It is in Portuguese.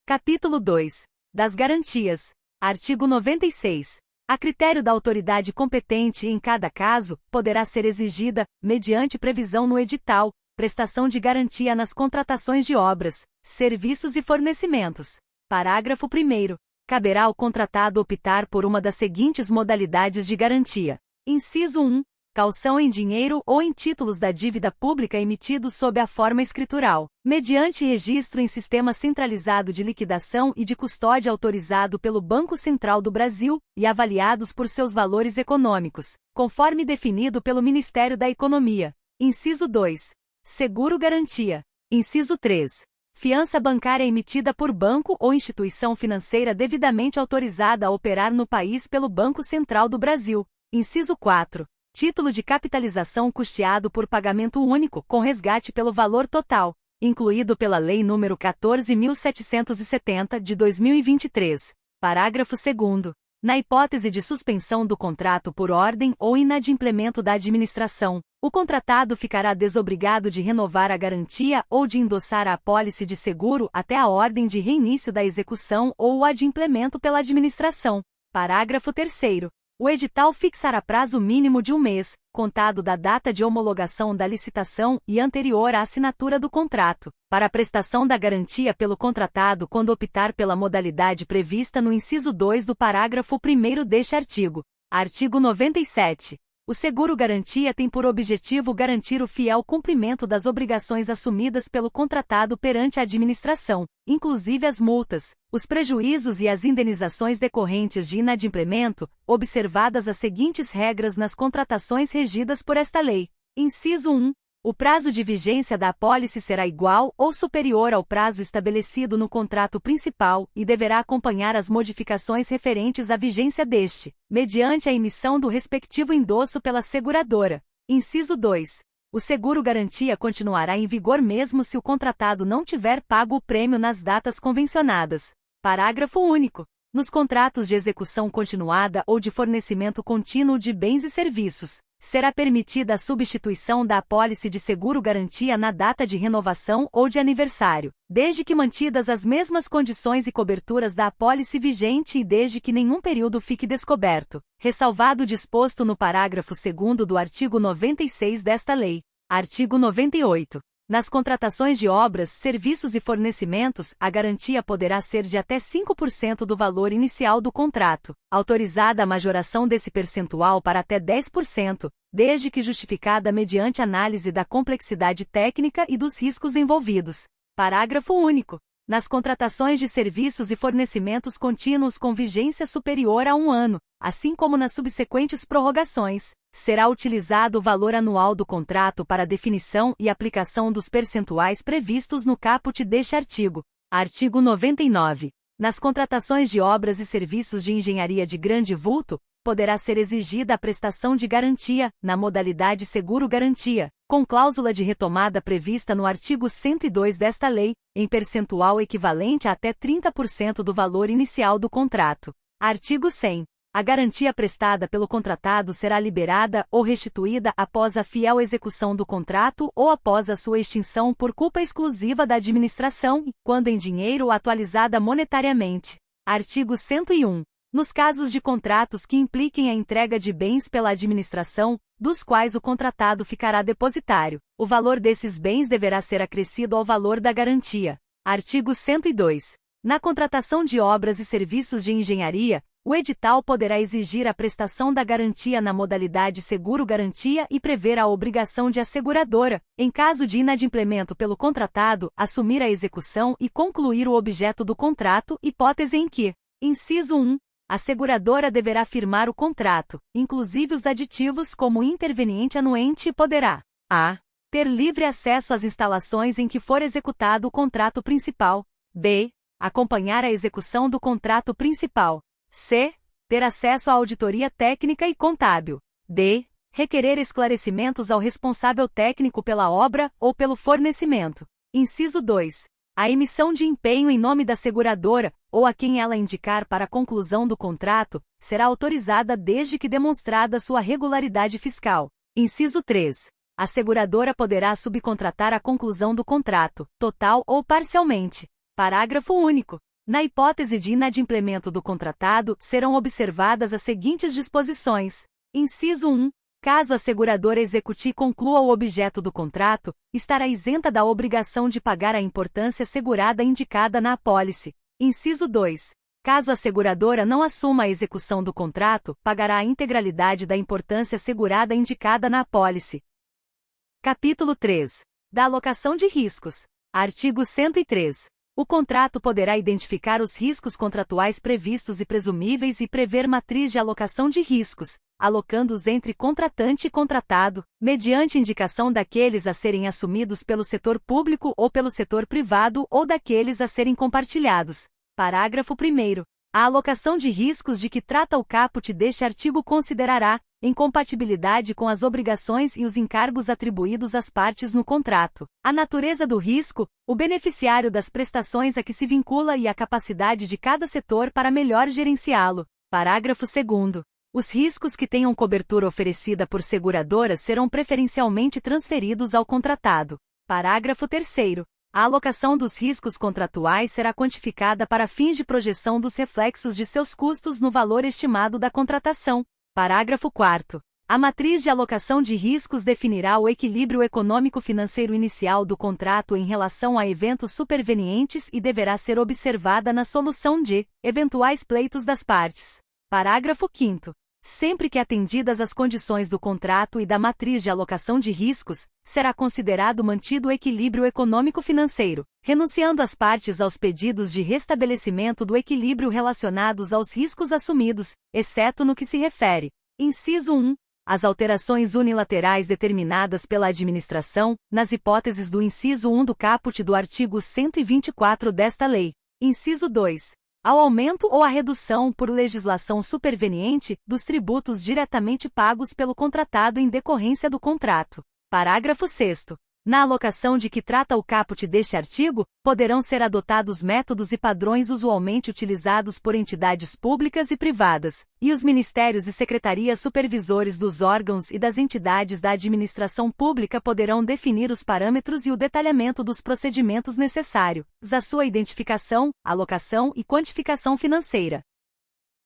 Capítulo 2. Das garantias. Artigo 96. A critério da autoridade competente em cada caso, poderá ser exigida, mediante previsão no edital, prestação de garantia nas contratações de obras, serviços e fornecimentos. Parágrafo 1º. Caberá ao contratado optar por uma das seguintes modalidades de garantia. Inciso 1. Caução em dinheiro ou em títulos da dívida pública emitidos sob a forma escritural, mediante registro em sistema centralizado de liquidação e de custódia autorizado pelo Banco Central do Brasil e avaliados por seus valores econômicos, conforme definido pelo Ministério da Economia. Inciso 2. Seguro-garantia. Inciso 3. Fiança bancária emitida por banco ou instituição financeira devidamente autorizada a operar no país pelo Banco Central do Brasil. Inciso 4. Título de capitalização custeado por pagamento único, com resgate pelo valor total, incluído pela Lei nº 14.770, de 2023. Parágrafo 2º. Na hipótese de suspensão do contrato por ordem ou inadimplemento da administração, o contratado ficará desobrigado de renovar a garantia ou de endossar a apólice de seguro até a ordem de reinício da execução ou o adimplemento pela administração. Parágrafo 3º. O edital fixará prazo mínimo de 1 mês, contado da data de homologação da licitação e anterior à assinatura do contrato, para a prestação da garantia pelo contratado quando optar pela modalidade prevista no inciso 2 do parágrafo 1º deste artigo. Artigo 97. O seguro-garantia tem por objetivo garantir o fiel cumprimento das obrigações assumidas pelo contratado perante a administração, inclusive as multas, os prejuízos e as indenizações decorrentes de inadimplemento, observadas as seguintes regras nas contratações regidas por esta lei. Inciso 1. O prazo de vigência da apólice será igual ou superior ao prazo estabelecido no contrato principal e deverá acompanhar as modificações referentes à vigência deste, mediante a emissão do respectivo endosso pela seguradora. Inciso 2. O seguro-garantia continuará em vigor mesmo se o contratado não tiver pago o prêmio nas datas convencionadas. Parágrafo único. Nos contratos de execução continuada ou de fornecimento contínuo de bens e serviços, será permitida a substituição da apólice de seguro-garantia na data de renovação ou de aniversário, desde que mantidas as mesmas condições e coberturas da apólice vigente e desde que nenhum período fique descoberto, ressalvado o disposto no parágrafo 2º do artigo 96 desta lei. Artigo 98. Nas contratações de obras, serviços e fornecimentos, a garantia poderá ser de até 5% do valor inicial do contrato, autorizada a majoração desse percentual para até 10%, desde que justificada mediante análise da complexidade técnica e dos riscos envolvidos. Parágrafo único. Nas contratações de serviços e fornecimentos contínuos com vigência superior a 1 ano, assim como nas subsequentes prorrogações, será utilizado o valor anual do contrato para a definição e aplicação dos percentuais previstos no caput deste artigo. Artigo 99. Nas contratações de obras e serviços de engenharia de grande vulto, poderá ser exigida a prestação de garantia, na modalidade seguro-garantia, com cláusula de retomada prevista no artigo 102 desta lei, em percentual equivalente a até 30% do valor inicial do contrato. Artigo 100. A garantia prestada pelo contratado será liberada ou restituída após a fiel execução do contrato ou após a sua extinção por culpa exclusiva da administração e, quando em dinheiro, atualizada monetariamente. Artigo 101. Nos casos de contratos que impliquem a entrega de bens pela administração, dos quais o contratado ficará depositário, o valor desses bens deverá ser acrescido ao valor da garantia. Artigo 102. Na contratação de obras e serviços de engenharia, o edital poderá exigir a prestação da garantia na modalidade seguro-garantia e prever a obrigação de a seguradora, em caso de inadimplemento pelo contratado, assumir a execução e concluir o objeto do contrato, hipótese em que: inciso 1. A seguradora deverá firmar o contrato, inclusive os aditivos como interveniente anuente e poderá: a. ter livre acesso às instalações em que for executado o contrato principal, b. acompanhar a execução do contrato principal, c. ter acesso à auditoria técnica e contábil, d. requerer esclarecimentos ao responsável técnico pela obra ou pelo fornecimento. Inciso 2. A emissão de empenho em nome da seguradora, ou a quem ela indicar para a conclusão do contrato, será autorizada desde que demonstrada sua regularidade fiscal. Inciso 3. A seguradora poderá subcontratar a conclusão do contrato, total ou parcialmente. Parágrafo único. Na hipótese de inadimplemento do contratado, serão observadas as seguintes disposições. Inciso 1. Caso a seguradora execute e conclua o objeto do contrato, estará isenta da obrigação de pagar a importância segurada indicada na apólice. Inciso 2. Caso a seguradora não assuma a execução do contrato, pagará a integralidade da importância segurada indicada na apólice. Capítulo 3. Da alocação de riscos. Artigo 103. O contrato poderá identificar os riscos contratuais previstos e presumíveis e prever matriz de alocação de riscos, alocando-os entre contratante e contratado, mediante indicação daqueles a serem assumidos pelo setor público ou pelo setor privado ou daqueles a serem compartilhados. Parágrafo 1º. A alocação de riscos de que trata o caput deste artigo considerará, em compatibilidade com as obrigações e os encargos atribuídos às partes no contrato, a natureza do risco, o beneficiário das prestações a que se vincula e a capacidade de cada setor para melhor gerenciá-lo. Parágrafo 2º. Os riscos que tenham cobertura oferecida por seguradoras serão preferencialmente transferidos ao contratado. Parágrafo 3º. A alocação dos riscos contratuais será quantificada para fins de projeção dos reflexos de seus custos no valor estimado da contratação. Parágrafo 4º. A matriz de alocação de riscos definirá o equilíbrio econômico-financeiro inicial do contrato em relação a eventos supervenientes e deverá ser observada na solução de eventuais pleitos das partes. Parágrafo 5º. Sempre que atendidas as condições do contrato e da matriz de alocação de riscos, será considerado mantido o equilíbrio econômico-financeiro, renunciando as partes aos pedidos de restabelecimento do equilíbrio relacionados aos riscos assumidos, exceto no que se refere. Inciso 1. As alterações unilaterais determinadas pela administração, nas hipóteses do inciso 1 do caput do artigo 124 desta lei. Inciso 2. Ao aumento ou à redução, por legislação superveniente, dos tributos diretamente pagos pelo contratado em decorrência do contrato. Parágrafo 6º. Na alocação de que trata o caput deste artigo, poderão ser adotados métodos e padrões usualmente utilizados por entidades públicas e privadas, e os ministérios e secretarias supervisores dos órgãos e das entidades da administração pública poderão definir os parâmetros e o detalhamento dos procedimentos necessários à sua identificação, alocação e quantificação financeira.